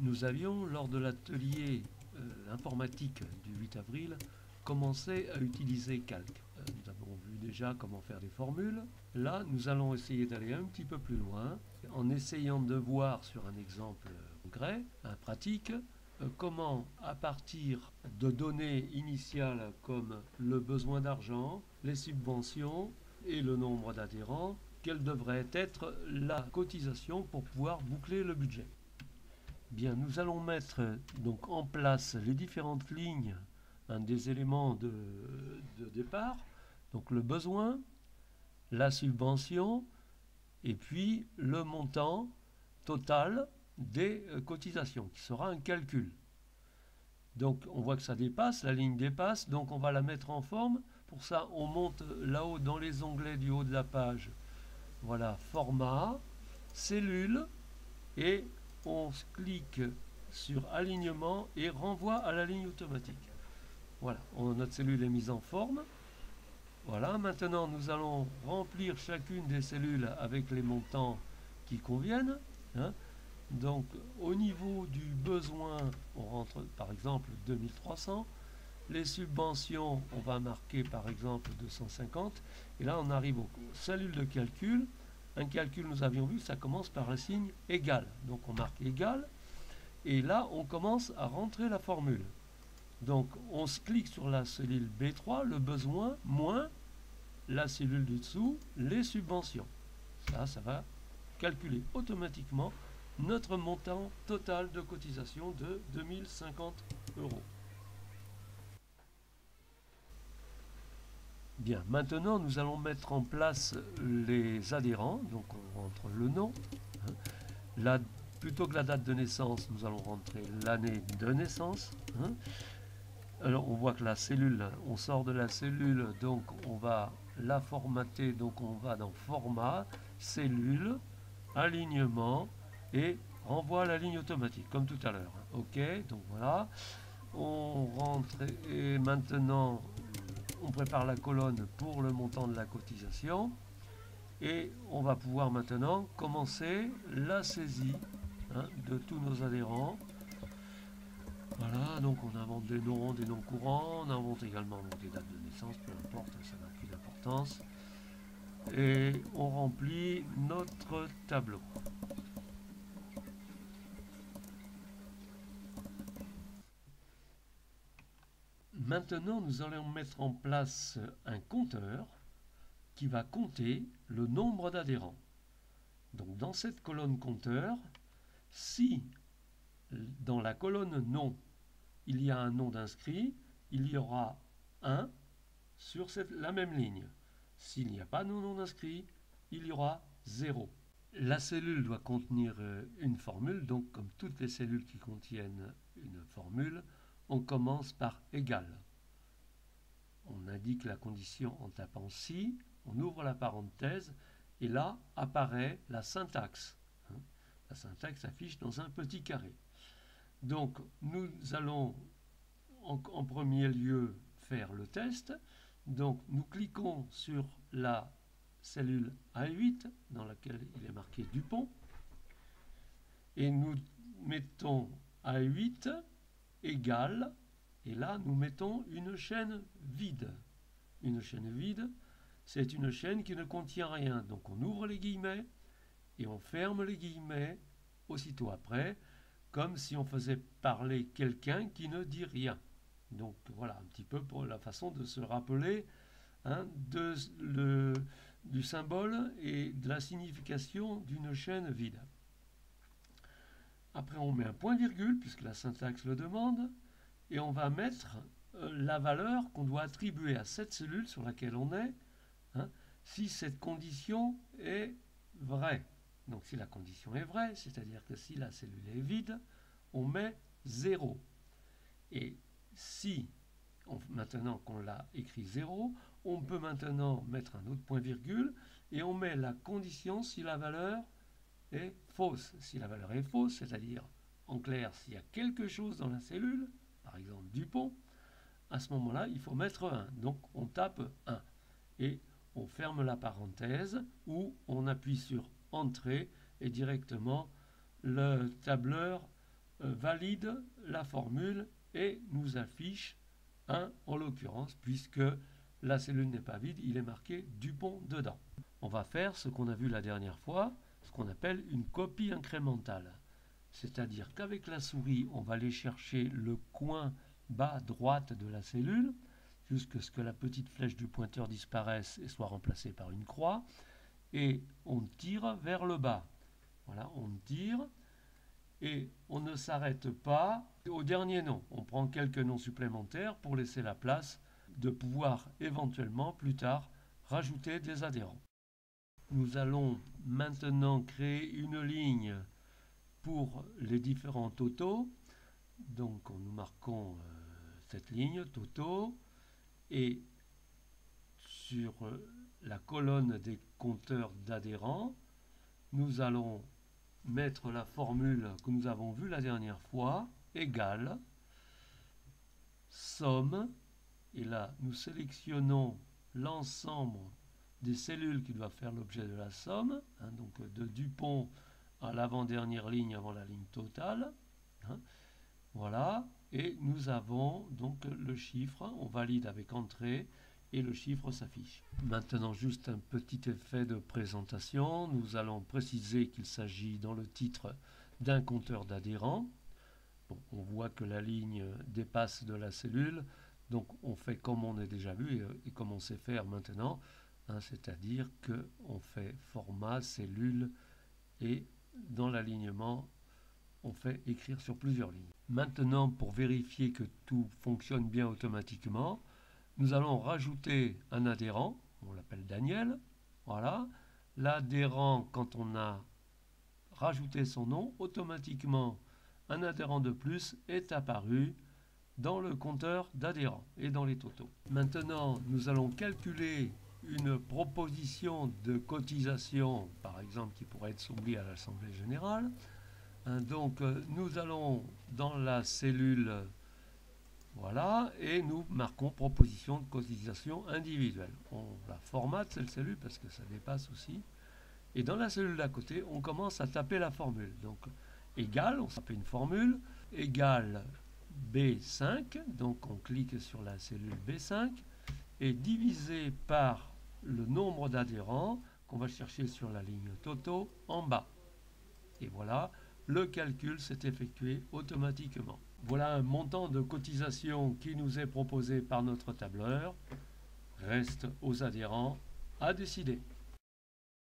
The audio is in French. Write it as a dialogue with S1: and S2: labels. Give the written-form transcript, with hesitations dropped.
S1: Nous avions, lors de l'atelier informatique du 8 avril, commencé à utiliser Calc. Nous avons vu déjà comment faire des formules. Là, nous allons essayer d'aller un petit peu plus loin en essayant de voir sur un exemple concret, pratique, comment, à partir de données initiales comme le besoin d'argent, les subventions et le nombre d'adhérents, quelle devrait être la cotisation pour pouvoir boucler le budget. Bien, nous allons mettre donc en place les différentes lignes des éléments de départ, donc le besoin, la subvention et puis le montant total des cotisations qui sera un calcul. Donc on voit que ça dépasse, la ligne dépasse, donc on va la mettre en forme. Pour ça, on monte là-haut dans les onglets du haut de la page. Voilà, format, cellule, et on clique sur alignement et renvoie à la ligne automatique. Voilà, notre cellule est mise en forme. Voilà, maintenant nous allons remplir chacune des cellules avec les montants qui conviennent. Donc au niveau du besoin, on rentre par exemple 2300. Les subventions, on va marquer par exemple 250. Et là on arrive aux cellules de calcul. Un calcul, nous avions vu, ça commence par un signe égal. Donc on marque égal. Et là on commence à rentrer la formule. Donc on se clique sur la cellule B3, le besoin, moins la cellule du dessous, les subventions. Ça va calculer automatiquement notre montant total de cotisation de 2050 €. Bien, maintenant nous allons mettre en place les adhérents. Donc on rentre le nom. Là, plutôt que la date de naissance, nous allons rentrer l'année de naissance. Alors on voit que la cellule, on sort de la cellule, donc on va la formater, donc on va dans format, cellule, alignement et renvoie à la ligne automatique, comme tout à l'heure. Ok, donc voilà, on rentre et maintenant on prépare la colonne pour le montant de la cotisation et on va pouvoir maintenant commencer la saisie de tous nos adhérents. Voilà, donc on invente des noms courants, on invente également des dates de naissance, peu importe, ça n'a plus d'importance. Et on remplit notre tableau. Maintenant, nous allons mettre en place un compteur qui va compter le nombre d'adhérents. Donc dans cette colonne compteur, si dans la colonne nom, il y a un nom d'inscrit, il y aura 1 sur la même ligne. S'il n'y a pas de nom d'inscrit, il y aura 0. La cellule doit contenir une formule, donc comme toutes les cellules qui contiennent une formule, on commence par égal. On indique la condition en tapant si, on ouvre la parenthèse, et là apparaît la syntaxe. La syntaxe s'affiche dans un petit carré. Donc nous allons en premier lieu faire le test. Donc nous cliquons sur la cellule A8 dans laquelle il est marqué Dupont et nous mettons A8 égale, et là nous mettons une chaîne vide. Une chaîne vide, c'est une chaîne qui ne contient rien. Donc on ouvre les guillemets et on ferme les guillemets aussitôt après, comme si on faisait parler quelqu'un qui ne dit rien. Donc voilà un petit peu pour la façon de se rappeler du symbole et de la signification d'une chaîne vide. Après on met un point virgule puisque la syntaxe le demande et on va mettre la valeur qu'on doit attribuer à cette cellule sur laquelle on est si cette condition est vraie. Donc si la condition est vraie, c'est-à-dire que si la cellule est vide, on met 0. Et si, maintenant qu'on l'a écrit 0, on peut maintenant mettre un autre point virgule et on met la condition si la valeur est fausse. Si la valeur est fausse, c'est-à-dire en clair s'il y a quelque chose dans la cellule, par exemple Dupont, à ce moment-là il faut mettre 1. Donc on tape 1 et on ferme la parenthèse ou on appuie sur Entrée et directement le tableur valide la formule et nous affiche 1 en l'occurrence, puisque la cellule n'est pas vide, il est marqué Dupont dedans. On va faire ce qu'on a vu la dernière fois, ce qu'on appelle une copie incrémentale. C'est-à-dire qu'avec la souris, on va aller chercher le coin bas droite de la cellule, jusqu'à ce que la petite flèche du pointeur disparaisse et soit remplacée par une croix, et on tire vers le bas. Voilà, on tire, et on ne s'arrête pas au dernier nom. On prend quelques noms supplémentaires pour laisser la place de pouvoir éventuellement plus tard rajouter des adhérents. Nous allons maintenant créer une ligne pour les différents totaux. Donc nous marquons cette ligne toto et sur la colonne des compteurs d'adhérents, nous allons mettre la formule que nous avons vue la dernière fois, égale somme, et là nous sélectionnons l'ensemble des cellules qui doivent faire l'objet de la somme, donc de Dupont à l'avant-dernière ligne avant la ligne totale. Voilà, et nous avons donc le chiffre, on valide avec entrée et le chiffre s'affiche. Maintenant, juste un petit effet de présentation. Nous allons préciser qu'il s'agit dans le titre d'un compteur d'adhérents. Bon, on voit que la ligne dépasse de la cellule, donc on fait comme on a déjà vu et comme on sait faire maintenant, c'est-à-dire qu'on fait format, cellule et dans l'alignement, on fait écrire sur plusieurs lignes. Maintenant, pour vérifier que tout fonctionne bien automatiquement, nous allons rajouter un adhérent, on l'appelle Daniel. Voilà. L'adhérent, quand on a rajouté son nom, automatiquement, un adhérent de plus est apparu dans le compteur d'adhérents et dans les totaux. Maintenant, nous allons calculer une proposition de cotisation, par exemple, qui pourrait être soumise à l'Assemblée générale. Donc, nous allons dans la cellule, voilà, et nous marquons proposition de cotisation individuelle. On la formate, cette cellule, parce que ça dépasse aussi. Et dans la cellule d'à côté, on commence à taper la formule. Donc, égal, on tape une formule, égal B5, donc on clique sur la cellule B5, et divisé par le nombre d'adhérents qu'on va chercher sur la ligne Toto en bas. Et voilà, le calcul s'est effectué automatiquement. Voilà un montant de cotisation qui nous est proposé par notre tableur. Reste aux adhérents à décider.